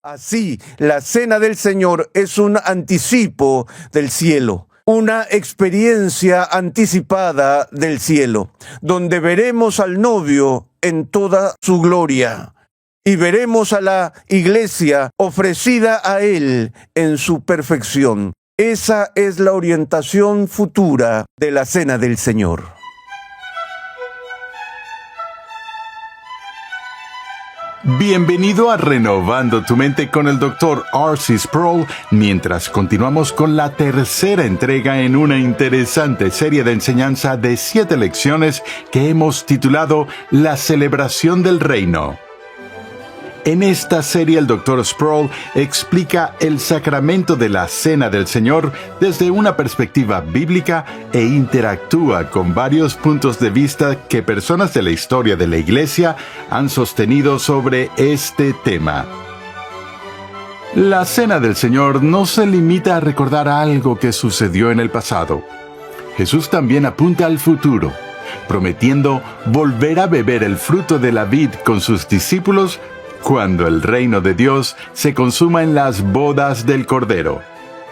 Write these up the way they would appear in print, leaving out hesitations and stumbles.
Así, la cena del Señor es un anticipo del cielo, una experiencia anticipada del cielo, donde veremos al novio en toda su gloria y veremos a la iglesia ofrecida a él en su perfección. Esa es la orientación futura de la cena del Señor. Bienvenido a Renovando tu Mente con el Dr. R.C. Sproul, mientras continuamos con la tercera entrega en una interesante serie de enseñanza de 7 lecciones que hemos titulado La celebración del reino. En esta serie el Dr. Sproul explica el sacramento de la Cena del Señor desde una perspectiva bíblica e interactúa con varios puntos de vista que personas de la historia de la Iglesia han sostenido sobre este tema. La Cena del Señor no se limita a recordar algo que sucedió en el pasado. Jesús también apunta al futuro, prometiendo volver a beber el fruto de la vid con sus discípulos cuando el reino de Dios se consuma en las bodas del Cordero.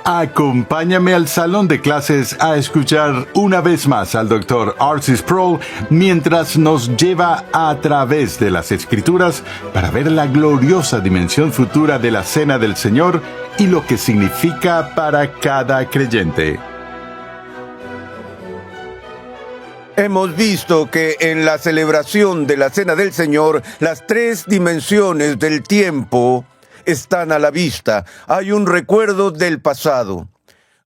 Acompáñame al salón de clases a escuchar una vez más al Dr. R.C. Sproul mientras nos lleva a través de las Escrituras para ver la gloriosa dimensión futura de la Cena del Señor y lo que significa para cada creyente. Hemos visto que en la celebración de la Cena del Señor, las 3 dimensiones del tiempo están a la vista. Hay un recuerdo del pasado,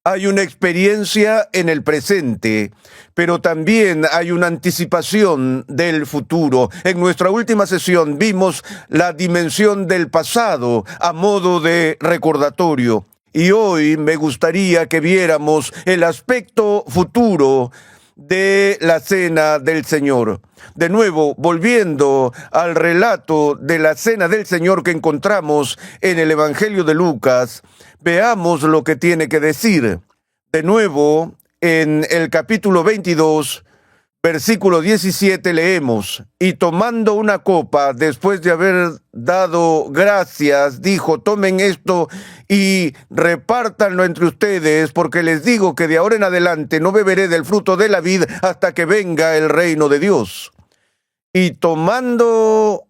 hay una experiencia en el presente, pero también hay una anticipación del futuro. En nuestra última sesión vimos la dimensión del pasado a modo de recordatorio. Y hoy me gustaría que viéramos el aspecto futuro de la Cena del Señor. De nuevo, volviendo al relato de la Cena del Señor que encontramos en el Evangelio de Lucas, veamos lo que tiene que decir. De nuevo, en el capítulo 22, versículo 17 leemos: y tomando una copa, después de haber dado gracias, dijo: tomen esto y repártanlo entre ustedes, porque les digo que de ahora en adelante no beberé del fruto de la vid hasta que venga el reino de Dios. Y tomando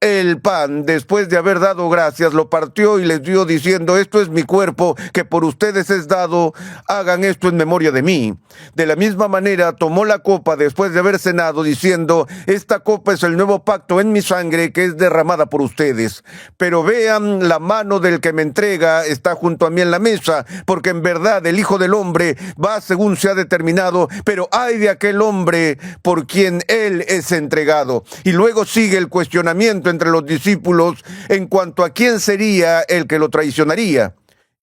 el pan, después de haber dado gracias, lo partió y les dio diciendo: esto es mi cuerpo, que por ustedes es dado, hagan esto en memoria de mí. De la misma manera tomó la copa después de haber cenado, diciendo: esta copa es el nuevo pacto en mi sangre, que es derramada por ustedes. Pero vean, la mano del que me entrega está junto a mí en la mesa, porque en verdad el Hijo del Hombre va según se ha determinado, pero ay de aquel hombre por quien él es entregado. Y luego sigue el cuestionamiento entre los discípulos en cuanto a quién sería el que lo traicionaría.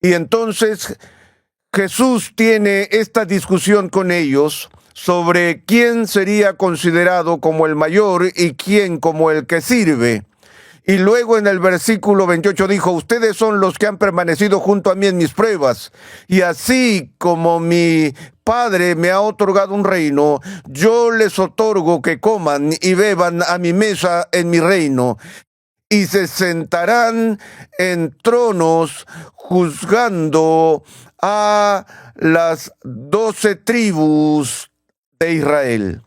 Y entonces Jesús tiene esta discusión con ellos sobre quién sería considerado como el mayor y quién como el que sirve. Y luego en el versículo 28 dijo: ustedes son los que han permanecido junto a mí en mis pruebas, y así como mi Padre me ha otorgado un reino, yo les otorgo que coman y beban a mi mesa en mi reino, y se sentarán en tronos juzgando a las 12 tribus de Israel.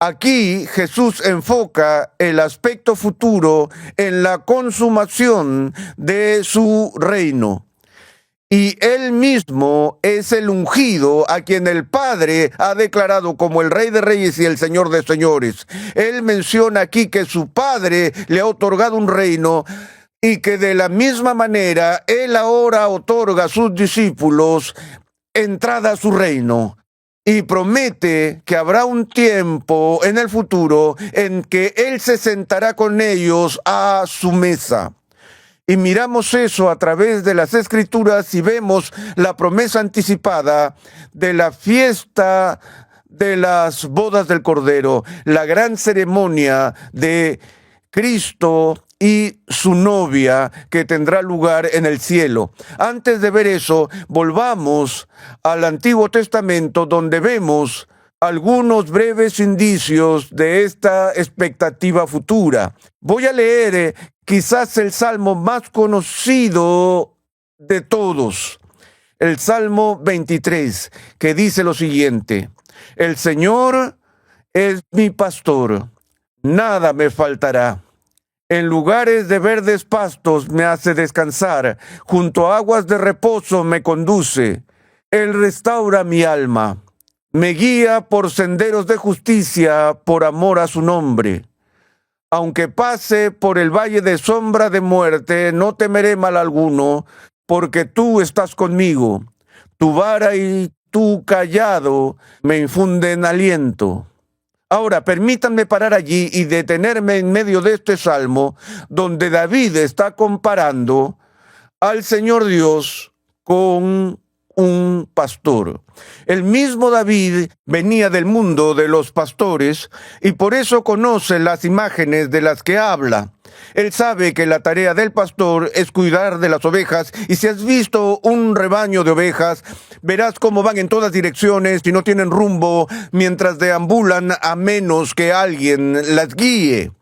Aquí Jesús enfoca el aspecto futuro en la consumación de su reino. Y él mismo es el ungido a quien el Padre ha declarado como el Rey de Reyes y el Señor de Señores. Él menciona aquí que su Padre le ha otorgado un reino y que de la misma manera él ahora otorga a sus discípulos entrada a su reino. Y promete que habrá un tiempo en el futuro en que él se sentará con ellos a su mesa. Y miramos eso a través de las Escrituras y vemos la promesa anticipada de la fiesta de las bodas del Cordero, la gran ceremonia de Cristo y su novia que tendrá lugar en el cielo. Antes de ver eso, volvamos al Antiguo Testamento, donde vemos algunos breves indicios de esta expectativa futura. Voy a leer quizás el salmo más conocido de todos, el Salmo 23, que dice lo siguiente: el Señor es mi pastor, nada me faltará. En lugares de verdes pastos me hace descansar, junto a aguas de reposo me conduce. Él restaura mi alma, me guía por senderos de justicia por amor a su nombre. Aunque pase por el valle de sombra de muerte, no temeré mal alguno, porque tú estás conmigo. Tu vara y tu cayado me infunden aliento. Ahora, permítanme parar allí y detenerme en medio de este salmo, donde David está comparando al Señor Dios con un pastor. El mismo David venía del mundo de los pastores y por eso conoce las imágenes de las que habla. Él sabe que la tarea del pastor es cuidar de las ovejas, y si has visto un rebaño de ovejas, verás cómo van en todas direcciones y no tienen rumbo mientras deambulan, a menos que alguien las guíe.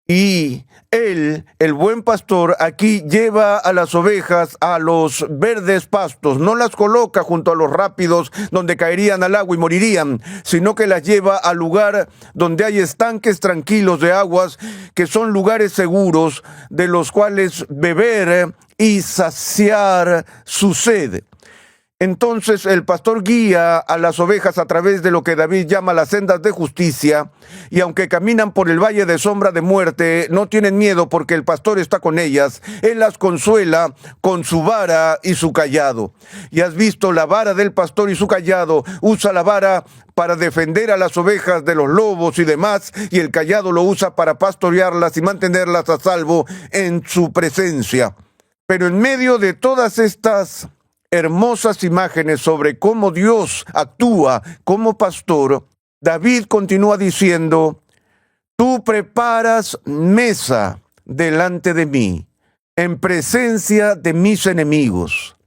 Y él, el buen pastor, aquí lleva a las ovejas a los verdes pastos, no las coloca junto a los rápidos donde caerían al agua y morirían, sino que las lleva al lugar donde hay estanques tranquilos de aguas, que son lugares seguros de los cuales beber y saciar su sed. Entonces el pastor guía a las ovejas a través de lo que David llama las sendas de justicia, y aunque caminan por el valle de sombra de muerte, no tienen miedo porque el pastor está con ellas. Él las consuela con su vara y su cayado. Y has visto la vara del pastor y su cayado. Usa la vara para defender a las ovejas de los lobos y demás, y el cayado lo usa para pastorearlas y mantenerlas a salvo en su presencia. Pero en medio de todas estas hermosas imágenes sobre cómo Dios actúa como pastor, David continúa diciendo: tú preparas mesa delante de mí, en presencia de mis enemigos.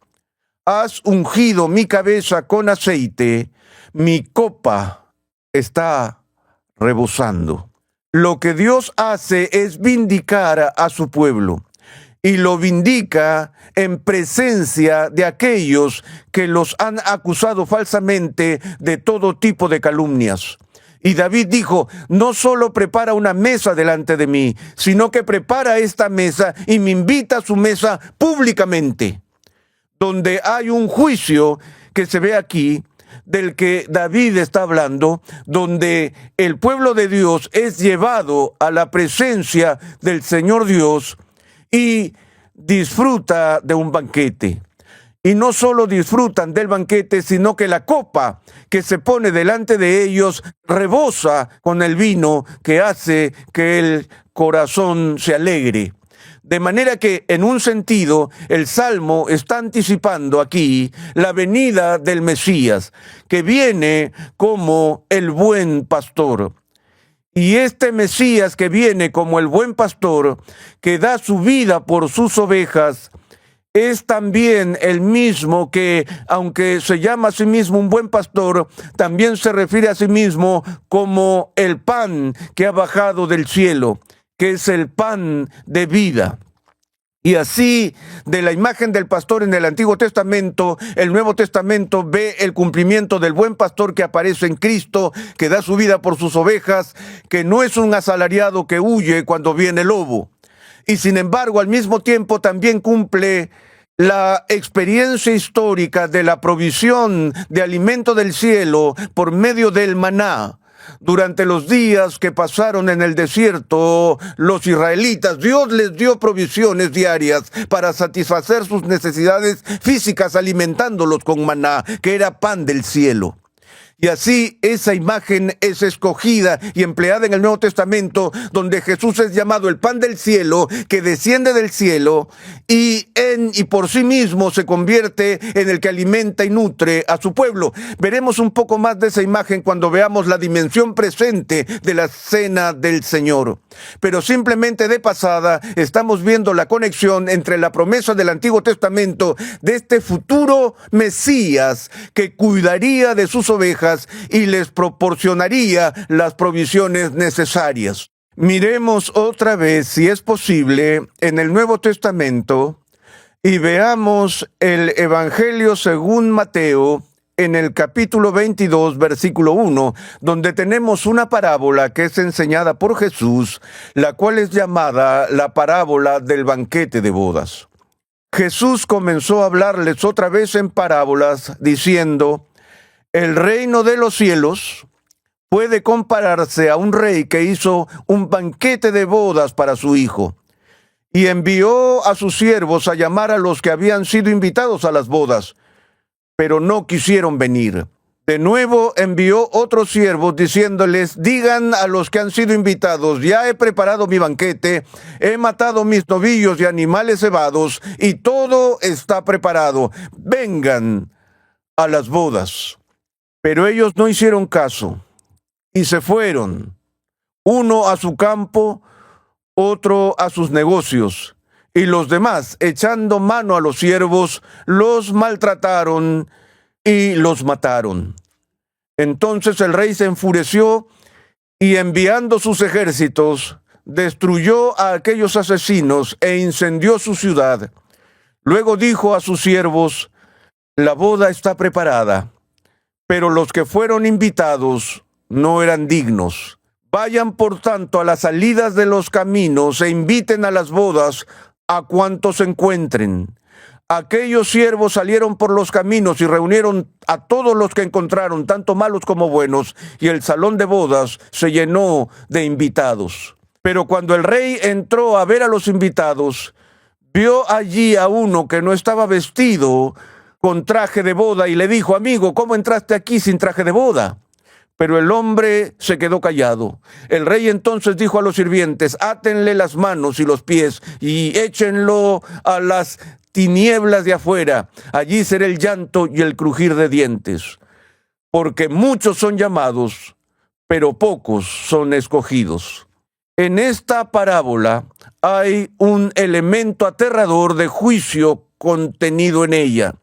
Has ungido mi cabeza con aceite, mi copa está rebosando. Lo que Dios hace es vindicar a su pueblo, y lo vindica en presencia de aquellos que los han acusado falsamente de todo tipo de calumnias. Y David dijo: no solo prepara una mesa delante de mí, sino que prepara esta mesa y me invita a su mesa públicamente, donde hay un juicio que se ve aquí, del que David está hablando, donde el pueblo de Dios es llevado a la presencia del Señor Dios y disfruta de un banquete. Y no solo disfrutan del banquete, sino que la copa que se pone delante de ellos rebosa con el vino que hace que el corazón se alegre. De manera que, en un sentido, el Salmo está anticipando aquí la venida del Mesías, que viene como el buen pastor. Y este Mesías que viene como el buen pastor, que da su vida por sus ovejas, es también el mismo que, aunque se llama a sí mismo un buen pastor, también se refiere a sí mismo como el pan que ha bajado del cielo, que es el pan de vida. Y así, de la imagen del pastor en el Antiguo Testamento, el Nuevo Testamento ve el cumplimiento del buen pastor que aparece en Cristo, que da su vida por sus ovejas, que no es un asalariado que huye cuando viene el lobo. Y sin embargo, al mismo tiempo también cumple la experiencia histórica de la provisión de alimento del cielo por medio del maná. Durante los días que pasaron en el desierto, los israelitas, Dios les dio provisiones diarias para satisfacer sus necesidades físicas, alimentándolos con maná, que era pan del cielo. Y así esa imagen es escogida y empleada en el Nuevo Testamento, donde Jesús es llamado el pan del cielo, que desciende del cielo y por sí mismo se convierte en el que alimenta y nutre a su pueblo. Veremos un poco más de esa imagen cuando veamos la dimensión presente de la cena del Señor. Pero simplemente de pasada estamos viendo la conexión entre la promesa del Antiguo Testamento de este futuro Mesías que cuidaría de sus ovejas y les proporcionaría las provisiones necesarias. Miremos otra vez, si es posible, en el Nuevo Testamento y veamos el Evangelio según Mateo en el capítulo 22, versículo 1, donde tenemos una parábola que es enseñada por Jesús, la cual es llamada la parábola del banquete de bodas. Jesús comenzó a hablarles otra vez en parábolas, diciendo: el reino de los cielos puede compararse a un rey que hizo un banquete de bodas para su hijo, y envió a sus siervos a llamar a los que habían sido invitados a las bodas, pero no quisieron venir. De nuevo envió otros siervos diciéndoles: digan a los que han sido invitados, ya he preparado mi banquete, he matado mis novillos y animales cebados, y todo está preparado. Vengan a las bodas. Pero ellos no hicieron caso y se fueron, uno a su campo, otro a sus negocios, y los demás, echando mano a los siervos, los maltrataron y los mataron. Entonces el rey se enfureció y, enviando sus ejércitos, destruyó a aquellos asesinos e incendió su ciudad. Luego dijo a sus siervos: la boda está preparada, pero los que fueron invitados no eran dignos. Vayan por tanto a las salidas de los caminos e inviten a las bodas a cuantos encuentren. Aquellos siervos salieron por los caminos y reunieron a todos los que encontraron, tanto malos como buenos, y el salón de bodas se llenó de invitados. Pero cuando el rey entró a ver a los invitados, vio allí a uno que no estaba vestido con traje de boda y le dijo: amigo, ¿cómo entraste aquí sin traje de boda? Pero el hombre se quedó callado. El rey entonces dijo a los sirvientes: átenle las manos y los pies y échenlo a las tinieblas de afuera. Allí será el llanto y el crujir de dientes. Porque muchos son llamados, pero pocos son escogidos. En esta parábola hay un elemento aterrador de juicio contenido en ella,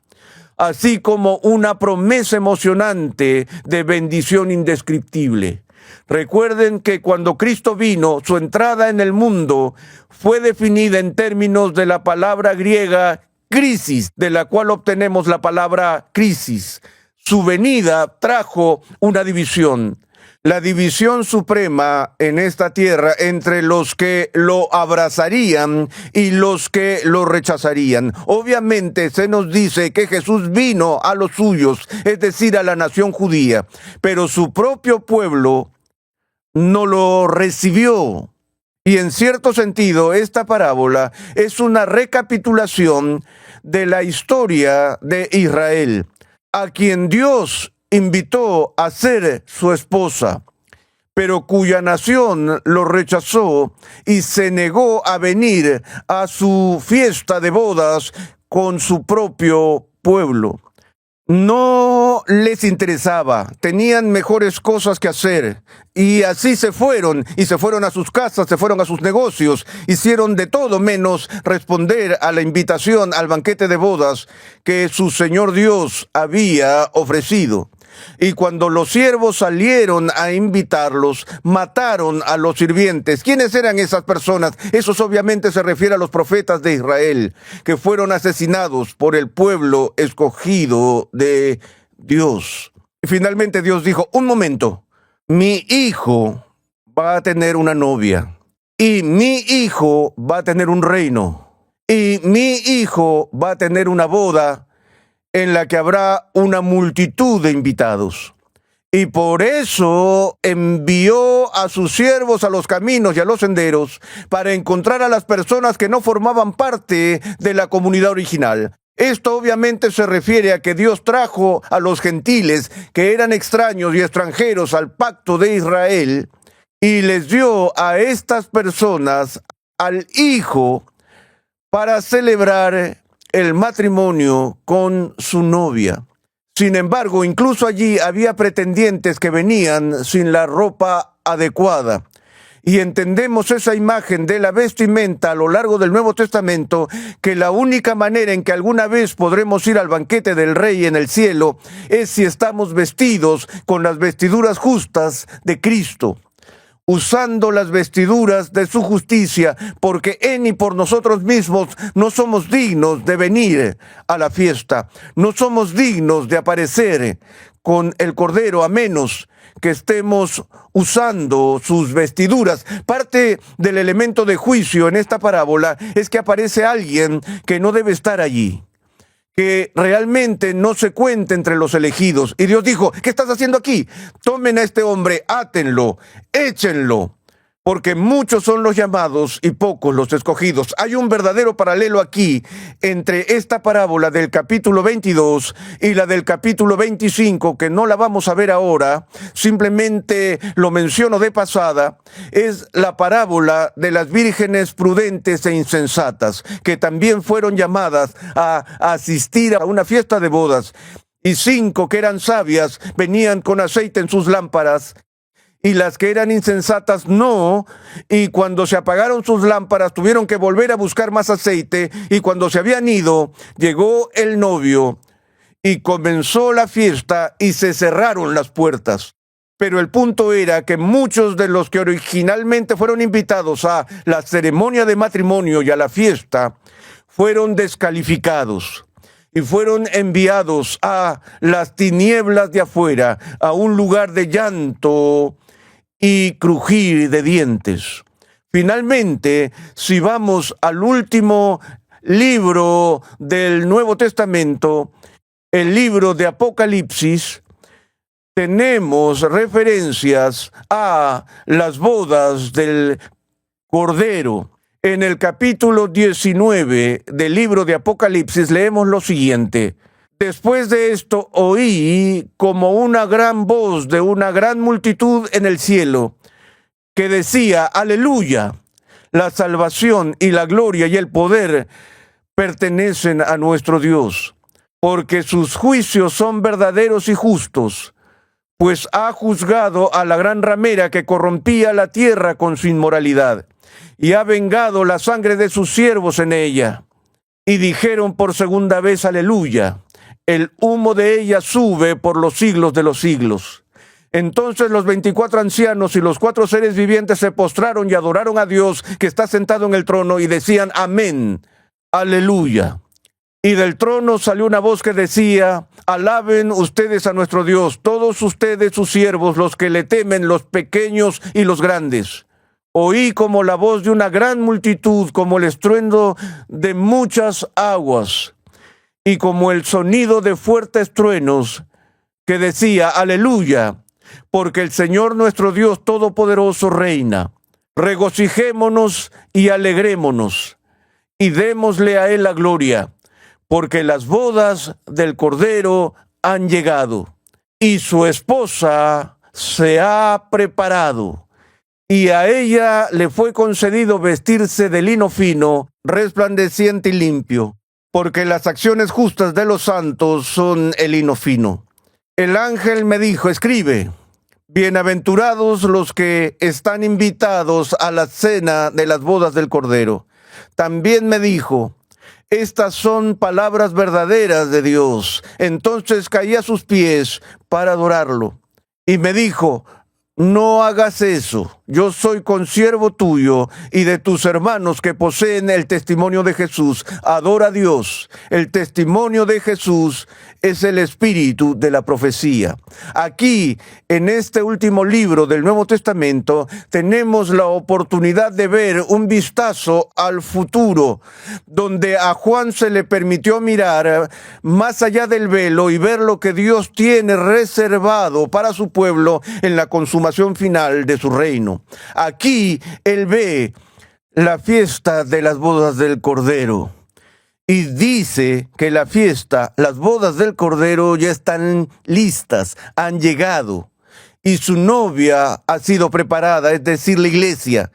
así como una promesa emocionante de bendición indescriptible. Recuerden que cuando Cristo vino, su entrada en el mundo fue definida en términos de la palabra griega crisis, de la cual obtenemos la palabra crisis. Su venida trajo una división. La división suprema en esta tierra entre los que lo abrazarían y los que lo rechazarían. Obviamente se nos dice que Jesús vino a los suyos, es decir, a la nación judía, pero su propio pueblo no lo recibió. Y en cierto sentido, esta parábola es una recapitulación de la historia de Israel, a quien Dios invitó a ser su esposa, pero cuya nación lo rechazó y se negó a venir a su fiesta de bodas con su propio pueblo. No les interesaba, tenían mejores cosas que hacer, y así se fueron a sus casas, se fueron a sus negocios, hicieron de todo menos responder a la invitación al banquete de bodas que su Señor Dios había ofrecido. Y cuando los siervos salieron a invitarlos, mataron a los sirvientes. ¿Quiénes eran esas personas? Esos obviamente se refiere a los profetas de Israel, que fueron asesinados por el pueblo escogido de Dios. Y finalmente Dios dijo: un momento, mi hijo va a tener una novia, y mi hijo va a tener un reino, y mi hijo va a tener una boda en la que habrá una multitud de invitados. Y por eso envió a sus siervos a los caminos y a los senderos para encontrar a las personas que no formaban parte de la comunidad original. Esto obviamente se refiere a que Dios trajo a los gentiles, que eran extraños y extranjeros al pacto de Israel, y les dio a estas personas al Hijo para celebrar el matrimonio con su novia. Sin embargo, incluso allí había pretendientes que venían sin la ropa adecuada. Y entendemos esa imagen de la vestimenta a lo largo del Nuevo Testamento, que la única manera en que alguna vez podremos ir al banquete del Rey en el cielo es si estamos vestidos con las vestiduras justas de Cristo. usando las vestiduras de su justicia, porque en y por nosotros mismos no somos dignos de venir a la fiesta, no somos dignos de aparecer con el Cordero, a menos que estemos usando sus vestiduras. Parte del elemento de juicio en esta parábola es que aparece alguien que no debe estar allí, que realmente no se cuenta entre los elegidos. Y Dios dijo: ¿qué estás haciendo aquí? Tomen a este hombre, átenlo, échenlo, porque muchos son los llamados y pocos los escogidos. Hay un verdadero paralelo aquí entre esta parábola del capítulo 22 y la del capítulo 25, que no la vamos a ver ahora, simplemente lo menciono de pasada. Es la parábola de las vírgenes prudentes e insensatas, que también fueron llamadas a asistir a una fiesta de bodas. Y 5 que eran sabias venían con aceite en sus lámparas, y las que eran insensatas no, y cuando se apagaron sus lámparas tuvieron que volver a buscar más aceite, y cuando se habían ido, llegó el novio, y comenzó la fiesta, y se cerraron las puertas. Pero el punto era que muchos de los que originalmente fueron invitados a la ceremonia de matrimonio y a la fiesta, fueron descalificados y fueron enviados a las tinieblas de afuera, a un lugar de llanto y crujir de dientes. Finalmente, si vamos al último libro del Nuevo Testamento, el libro de Apocalipsis, tenemos referencias a las bodas del Cordero. En el capítulo 19 del libro de Apocalipsis leemos lo siguiente: después de esto oí como una gran voz de una gran multitud en el cielo, que decía: aleluya, la salvación y la gloria y el poder pertenecen a nuestro Dios, porque sus juicios son verdaderos y justos, pues ha juzgado a la gran ramera que corrompía la tierra con su inmoralidad, y ha vengado la sangre de sus siervos en ella. Y dijeron por segunda vez: aleluya, el humo de ella sube por los siglos de los siglos. Entonces los 24 ancianos y los 4 seres vivientes se postraron y adoraron a Dios que está sentado en el trono, y decían: amén, aleluya. Y del trono salió una voz que decía: alaben ustedes a nuestro Dios, todos ustedes sus siervos, los que le temen, los pequeños y los grandes. Oí como la voz de una gran multitud, como el estruendo de muchas aguas, y como el sonido de fuertes truenos, que decía: aleluya, porque el Señor nuestro Dios Todopoderoso reina. Regocijémonos y alegrémonos, y démosle a Él la gloria, porque las bodas del Cordero han llegado, y su esposa se ha preparado, y a ella le fue concedido vestirse de lino fino, resplandeciente y limpio, porque las acciones justas de los santos son el lino fino. El ángel me dijo: escribe, bienaventurados los que están invitados a la cena de las bodas del Cordero. También me dijo: estas son palabras verdaderas de Dios. Entonces caí a sus pies para adorarlo. Y me dijo: no hagas eso. Yo soy consiervo tuyo y de tus hermanos que poseen el testimonio de Jesús. Adora a Dios. El testimonio de Jesús es el espíritu de la profecía. Aquí, en este último libro del Nuevo Testamento, tenemos la oportunidad de ver un vistazo al futuro, donde a Juan se le permitió mirar más allá del velo y ver lo que Dios tiene reservado para su pueblo en la consumación final de su reino. Aquí él ve la fiesta de las bodas del Cordero. Y dice que la fiesta, las bodas del Cordero ya están listas, han llegado. Y su novia ha sido preparada, es decir, la iglesia.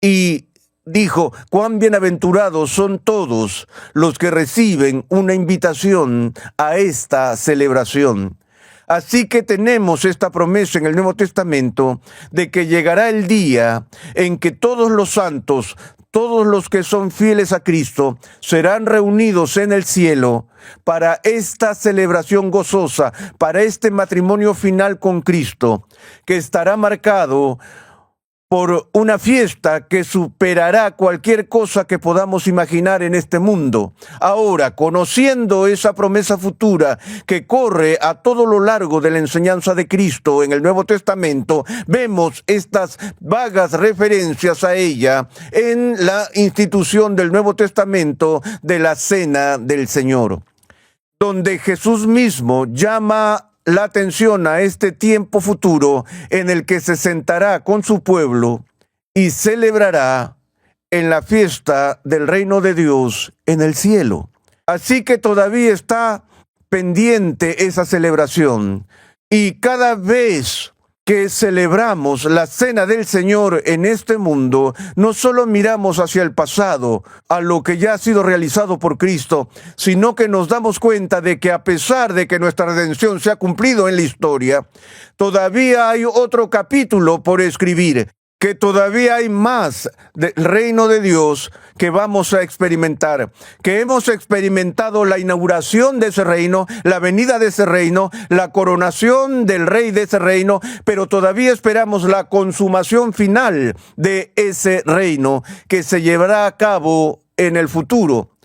Y dijo: cuán bienaventurados son todos los que reciben una invitación a esta celebración. Así que tenemos esta promesa en el Nuevo Testamento de que llegará el día en que todos los santos, todos los que son fieles a Cristo, serán reunidos en el cielo para esta celebración gozosa, para este matrimonio final con Cristo, que estará marcado por una fiesta que superará cualquier cosa que podamos imaginar en este mundo. Ahora, conociendo esa promesa futura que corre a todo lo largo de la enseñanza de Cristo en el Nuevo Testamento, vemos estas vagas referencias a ella en la institución del Nuevo Testamento de la Cena del Señor, donde Jesús mismo llama la atención a este tiempo futuro en el que se sentará con su pueblo y celebrará en la fiesta del reino de Dios en el cielo. Así que todavía está pendiente esa celebración, y cada vez que celebramos la Cena del Señor en este mundo, no solo miramos hacia el pasado, a lo que ya ha sido realizado por Cristo, sino que nos damos cuenta de que a pesar de que nuestra redención se ha cumplido en la historia, todavía hay otro capítulo por escribir, que todavía hay más del reino de Dios que vamos a experimentar, que hemos experimentado la inauguración de ese reino, la venida de ese reino, la coronación del rey de ese reino, pero todavía esperamos la consumación final de ese reino que se llevará a cabo en el futuro.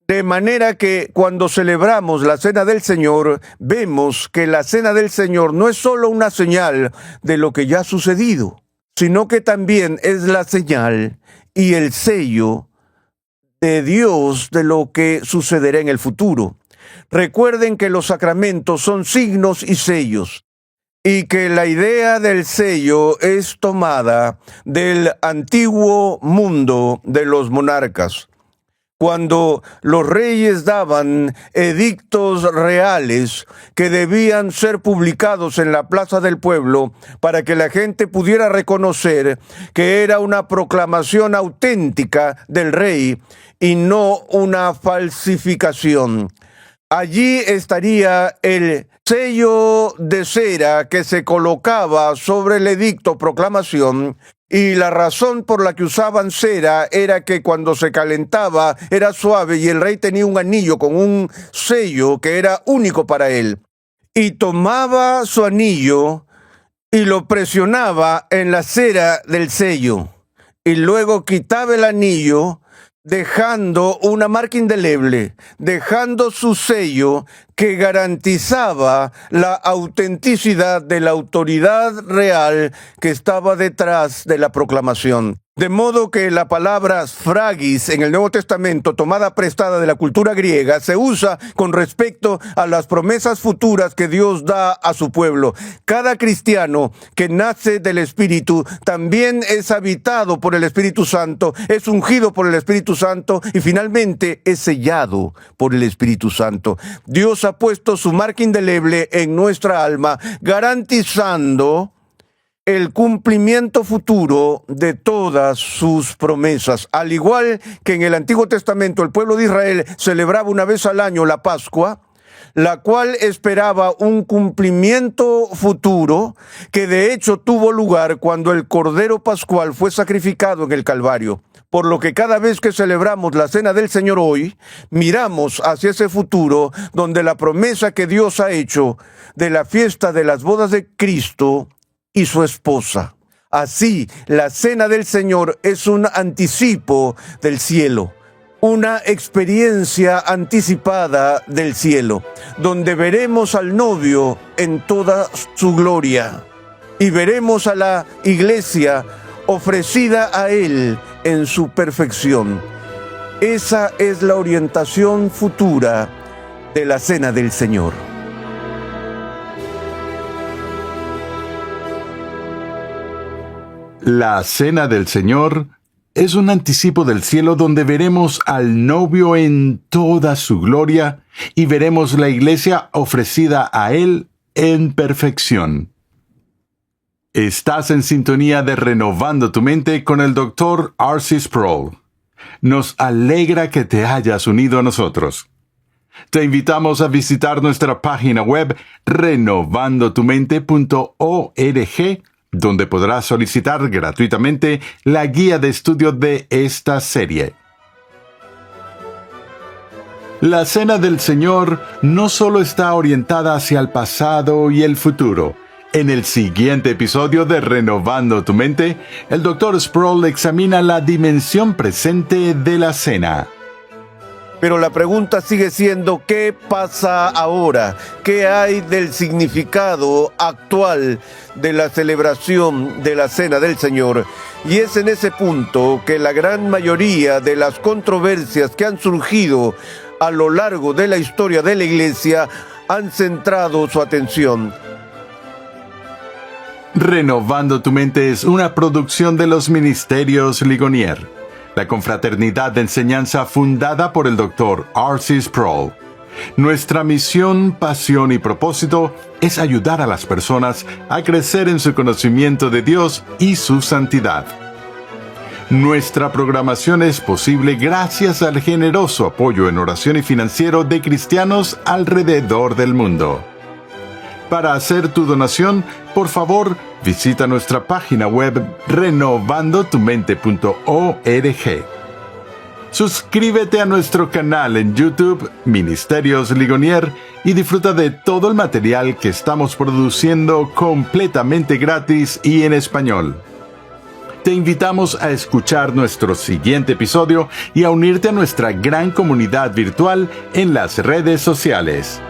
De manera que cuando celebramos la Cena del Señor, vemos que la Cena del Señor no es solo una señal de lo que ya ha sucedido, sino que también es la señal y el sello de Dios de lo que sucederá en el futuro. Recuerden que los sacramentos son signos y sellos, y que la idea del sello es tomada del antiguo mundo de los monarcas. Cuando los reyes daban edictos reales que debían ser publicados en la plaza del pueblo para que la gente pudiera reconocer que era una proclamación auténtica del rey y no una falsificación. Allí estaría el sello de cera que se colocaba sobre el edicto proclamación, y la razón por la que usaban cera era que cuando se calentaba era suave y el rey tenía un anillo con un sello que era único para él. Y tomaba su anillo y lo presionaba en la cera del sello, y luego quitaba el anillo, dejando una marca indeleble, dejando su sello que garantizaba la autenticidad de la autoridad real que estaba detrás de la proclamación. De modo que la palabra sfragis en el Nuevo Testamento, tomada prestada de la cultura griega, se usa con respecto a las promesas futuras que Dios da a su pueblo. Cada cristiano que nace del Espíritu también es habitado por el Espíritu Santo, es ungido por el Espíritu Santo y finalmente es sellado por el Espíritu Santo. Dios ha puesto su marca indeleble en nuestra alma, garantizando el cumplimiento futuro de todas sus promesas. Al igual que en el Antiguo Testamento el pueblo de Israel celebraba una vez al año la Pascua, la cual esperaba un cumplimiento futuro que de hecho tuvo lugar cuando el Cordero Pascual fue sacrificado en el Calvario. Por lo que cada vez que celebramos la Cena del Señor hoy, miramos hacia ese futuro donde la promesa que Dios ha hecho de la fiesta de las bodas de Cristo y su esposa. Así, la Cena del Señor es un anticipo del cielo, una experiencia anticipada del cielo, donde veremos al novio en toda su gloria y veremos a la iglesia ofrecida a él en su perfección. Esa es la orientación futura de la Cena del Señor. La Cena del Señor es un anticipo del cielo donde veremos al novio en toda su gloria y veremos la iglesia ofrecida a él en perfección. Estás en sintonía de Renovando tu Mente con el Dr. R.C. Sproul. Nos alegra que te hayas unido a nosotros. Te invitamos a visitar nuestra página web renovandotumente.org, donde podrás solicitar gratuitamente la guía de estudio de esta serie. La Cena del Señor no solo está orientada hacia el pasado y el futuro, En el siguiente episodio de Renovando tu Mente, el Dr. Sproul examina la dimensión presente de la cena. Pero la pregunta sigue siendo, ¿qué pasa ahora? ¿Qué hay del significado actual de la celebración de la Cena del Señor? Y es en ese punto que la gran mayoría de las controversias que han surgido a lo largo de la historia de la Iglesia han centrado su atención. Renovando tu Mente es una producción de los Ministerios Ligonier, la confraternidad de enseñanza fundada por el Dr. R.C. Sproul. Nuestra misión, pasión y propósito es ayudar a las personas a crecer en su conocimiento de Dios y su santidad. Nuestra programación es posible gracias al generoso apoyo en oración y financiero de cristianos alrededor del mundo. Para hacer tu donación, por favor, visita nuestra página web renovandotumente.org. Suscríbete a nuestro canal en YouTube, Ministerios Ligonier, y disfruta de todo el material que estamos produciendo completamente gratis y en español. Te invitamos a escuchar nuestro siguiente episodio y a unirte a nuestra gran comunidad virtual en las redes sociales.